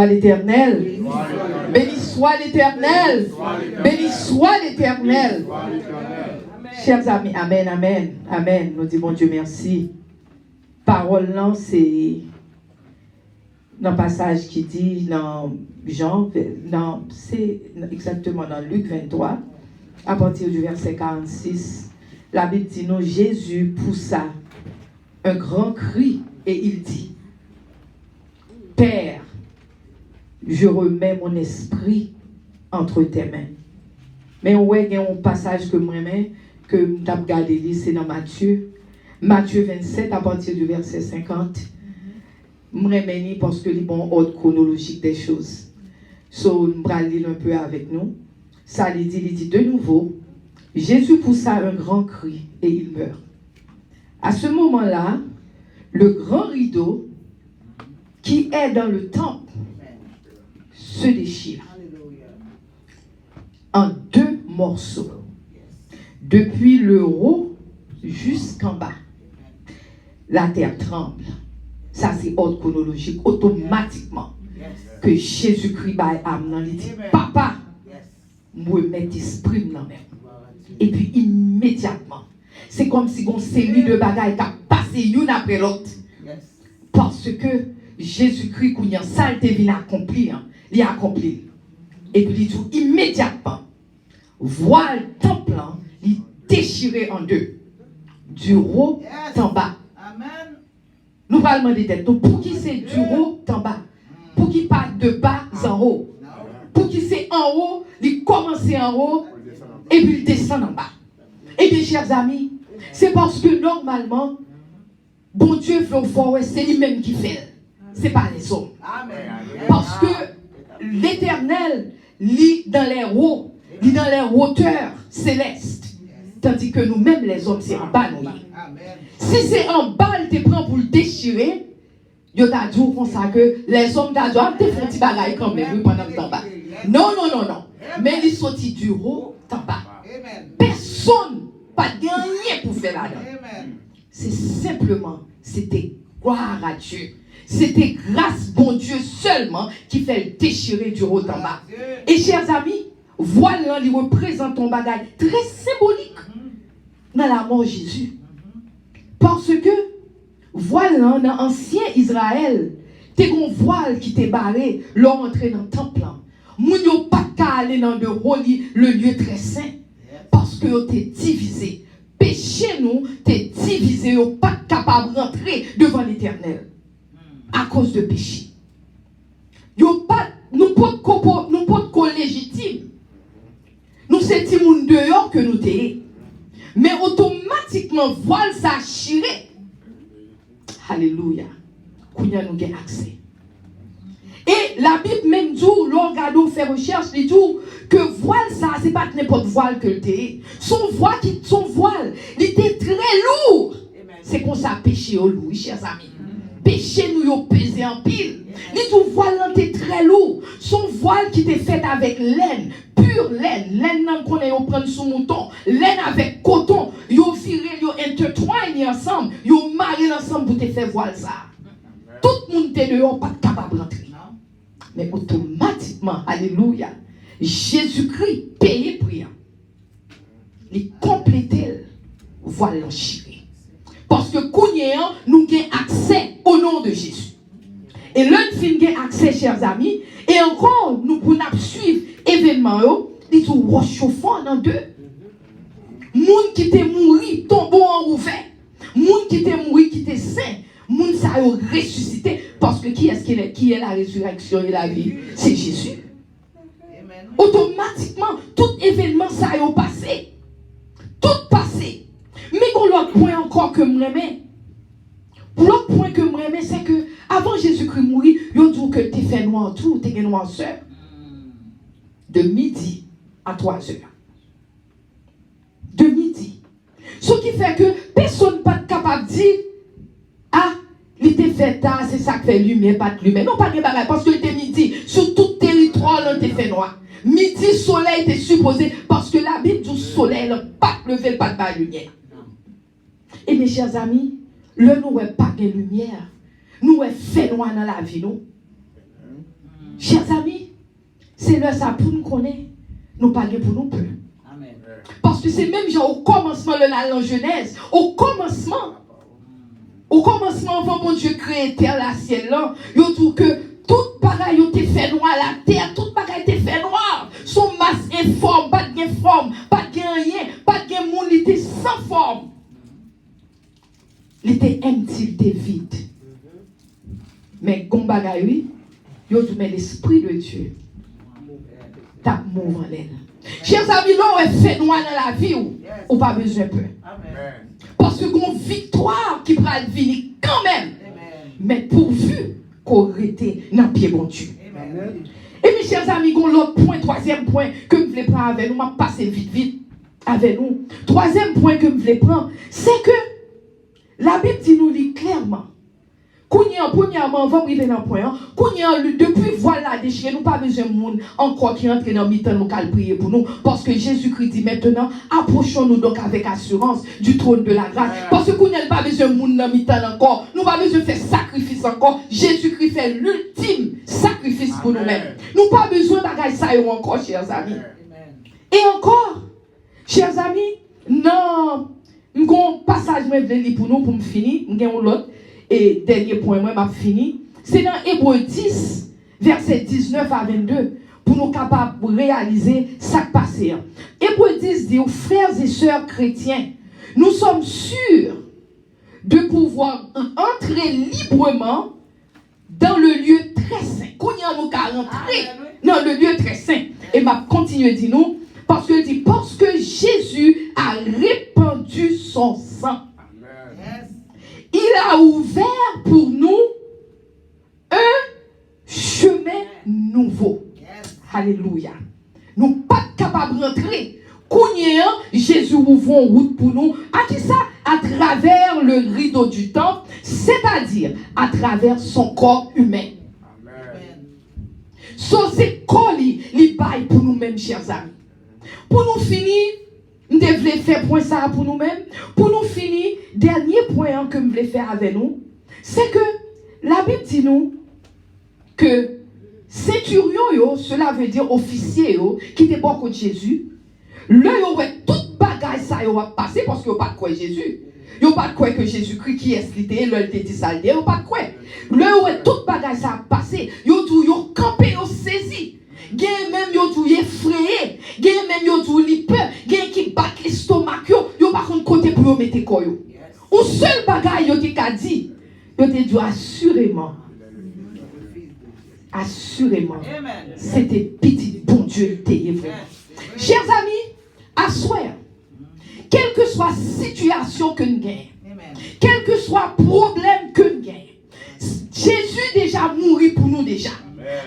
L'Éternel. Béni soit l'Éternel. Béni soit l'Éternel. Chers amis, amen, amen, amen. Nous disons, bon Dieu, merci. Parole là, c'est dans le passage qui dit dans Jean, c'est exactement dans Luc 23, à partir du verset 46, la Bible dit, non, Jésus poussa un grand cri et il dit, Père, je remets mon esprit entre tes mains. Mais ouais, il y a un passage que moi-même, que je vais regarder, c'est dans Matthieu. Matthieu 27, à partir du verset 50. Je remets parce que c'est bon ordre chronologique des choses. So, je vais lire un peu avec nous. Ça, il dit de nouveau, Jésus poussa un grand cri et il meurt. À ce moment-là, le grand rideau qui est dans le temple se déchire en deux morceaux, depuis le haut jusqu'en bas. La terre tremble. Ça, c'est ordre chronologique, automatiquement. Que Jésus-Christ va amener, il dit, Papa, moi, mets l'esprit dans même. Et puis, immédiatement, c'est comme si on série de bagailles qui a passé l'une après l'autre. Parce que Jésus-Christ, quand il a saleté, il a accompli. Il a accompli. Et puis, il dit immédiatement, voile temple, il déchiré en deux. Du haut en bas. Amen. Nous parlons des têtes. Donc, pour qui c'est du haut en bas? Pour qui part de bas en haut? Pour qui c'est en haut, il commence en haut et puis il descend en bas. Et bien, chers amis, c'est parce que normalement, bon Dieu veut voir, c'est lui-même qui fait. C'est pas les hommes. Parce que l'Éternel lit dans les hauts, lit dans les hauteurs célestes. Tandis que nous-mêmes, les hommes, c'est en bas. Nous. Si c'est en bas, il te prend pour le déchirer, il t'a dit comme ça que les hommes t'a dit, te font un petit bagaille quand même pendant que t'en bas. Non, non, non, non. Mais il sortit du haut, en bas. Personne, pas de rien pour faire là-dedans. C'est simplement, c'était gloire à Dieu. C'était grâce, bon Dieu, seulement qui fait le déchirer du haut en bas. Et chers amis, voilà, il représente un bagage très symbolique dans la mort de Jésus. Parce que, voilà, dans l'ancien Israël, t'es un voile qui t'est barré, l'entrée dans le temple. Moun yo pas qu'à aller dans le lieu très saint. Parce que t'es divisé. Péché nous, t'es divisé, yo pas capable de rentrer devant l'Éternel. À cause de péché. Yo pas, nous pas de légitime. Nous c'est ti moun dehors que nous t'es. Mais automatiquement, voile ça chiré. Alléluia. Kounya nous avons accès. Et la Bible même dit, l'organo fait recherche, il dit que voile ça, c'est pas n'importe voile que t'es. Son voile, il était très lourd. C'est comme ça péché au loup, chers amis. Péché nous y pesé en pile. Il dit voile était très lourd. Son voile qui était fait avec laine, pure laine. Laine qu'on est prendre sous mouton. Laine avec coton. Yo viré, yo intertwine ensemble. Yo marié ensemble pour te faire voile ça. Tout le monde était dehors, pas capable de rentrer. Mais automatiquement, alléluia, Jésus-Christ payé priant. Il complétait voile l'enchiré. Parce que Kounyan, nous avons accès au nom de Jésus. Et l'un fin a accès, chers amis, et encore, nous pouvons suivre l'événement, il dit chauffant dans deux. Moun qui t'est mouru, tombeau en ouvert. Moun qui t'est mouru, qui t'est saint. Moun ça a ressuscité. Parce que qui est la résurrection et la vie? C'est Jésus. Amen. Automatiquement, tout événement ça a passé. Tout passé. Mais l'autre point encore que je m'aimais. L'autre point que je m'aimais, c'est que avant Jésus-Christ mourir, il a dit que tu fait noir tout, tu es noirceur. De midi à 3 heures. De midi. Ce qui fait que personne n'est pas capable de dire, ah, il était fait tard, c'est ça qui fait lumière, pas de lumière. Non, pas de bagarre, parce que il était midi. Sur tout territoire, il était fait noir. Midi, soleil était supposé, parce que la Bible du soleil, pas levé, pas de lumière. Et mes chers amis, le nous n'est pas de lumière. Nous est fait noir dans la vie, nous. là, ça pour nous connaître, nous pas pour nous peur. Parce que c'est même genre au commencement de la Genèse, au commencement, avant mon Dieu créé terre, la ciel là, il trouve que toute bagaille était fait noir, la terre, toute bagaille était fait noir. Son masse informe, pas de forme, pas de rien, pas de monde, il était sans forme. Il était empty, il était vide. Mais comme bagaille, oui, il tout met l'esprit de Dieu. T'as mouvement en l'aile. Chers amis, là, on est fait noir dans la vie, ou pas besoin de peur. Parce que qu'on victoire qui va venir quand même. Mais pourvu qu'on reste dans le pied bon Dieu. Et mes chers amis, l'autre point, troisième point que je voulais prendre avec nous, je passer vite avec nous. Troisième point que je voulais prendre, c'est que la Bible dit nous lit clairement. Premièrement, on va arriver dans le point. Depuis voilà déchiré, nous pas besoin de monde encore qui entre dans le mi-temps, nous qu'à prier pour nous. Parce que Jésus-Christ dit maintenant, approchons-nous donc avec assurance du trône de la grâce. Parce que nous n'avons pas besoin de monde dans le mi-temps encore. Nous n'avons pas besoin de faire sacrifice encore. Jésus-Christ fait l'ultime sacrifice pour nous-mêmes. Nous n'avons pas besoin de ça encore, chers amis. Et encore, chers amis, non, un passage que je vais lire pour nous, pour me finir, l'autre. Et dernier point, moi, m'a fini. C'est dans Hébreux 10, verset 19 à 22, pour nous capables de réaliser ce qui passe. Hébreux 10 dit aux frères et sœurs chrétiens, nous sommes sûrs de pouvoir entrer librement dans le lieu très saint. Qu'on y a nous qu'à rentrer dans le lieu très saint. Et m'a continué dit nous, parce que Jésus a répandu son sang. Il a ouvert pour nous un chemin nouveau. Alléluia. Nous ne sommes pas capables de rentrer. Jésus ouvre une route pour nous. À qui ça? À travers le rideau du temple, c'est-à-dire à travers son corps humain. Amen. C'est corps il baille pour nous-mêmes, chers amis. Pour nous finir, nous devons faire point ça pour nous-mêmes. Pour nous finir, dernier point que je voulais faire avec nous, c'est que la Bible dit nous que centurion, cela veut dire officier, qui était pas contre Jésus, là, il y a toute bagaille ça va passer parce qu'il n'y a pas de quoi Jésus. Il n'y a pas de quoi que Jésus-Christ qui est slité, là, il était dit ça, il n'y a pas de quoi. Là, il y a toute bagaille ça va passer. Il y a tout, il y a campé, il y a saisi. Il y a même qui effrayé, il y a même qui peur, il y a qui bat l'estomac, il n'y a pas de côté pour mettre quoi. Un seul bagaille qui a dit, il a dit assurément, c'était petit bon Dieu, il vraiment. Chers amis, à soir, quelle que soit la situation que nous gagnons, quel que soit le problème que nous gagnons, Jésus déjà mouru pour nous déjà.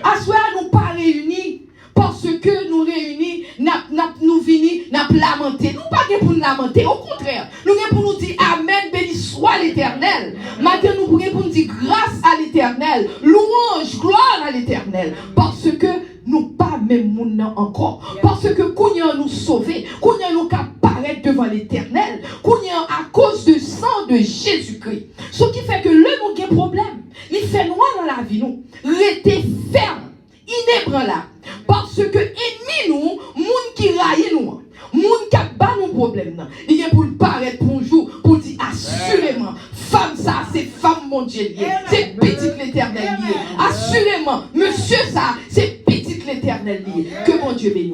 À soir, nous pas réunis parce que nous réunis, nous venons, nous lamenter. Nous pas pour nous lamenter, au contraire. Nous pour nous dire Amen, béni soit l'Éternel. Maintenant, nous pour nous dire grâce à l'Éternel, louange, gloire à l'Éternel. Parce que nous pas même moun encore. Parce que Kounia nous sauver, Kounia nous apparaître devant l'Éternel, Kounia à cause du sang de Jésus-Christ. Ce qui fait que le nous avons problème, il fait noir dans la vie nous, restez ferme, inébranlable. Parce que ennemi nous, moun qui raille nous, moun qui bat nos problèmes, il est pour le paraître pour un jour, pour dire assurément, femme ça, c'est femme mon Dieu, c'est petit l'Éternel lié. Assurément, monsieur ça, c'est petit l'Éternel lié. Que mon Dieu bénisse.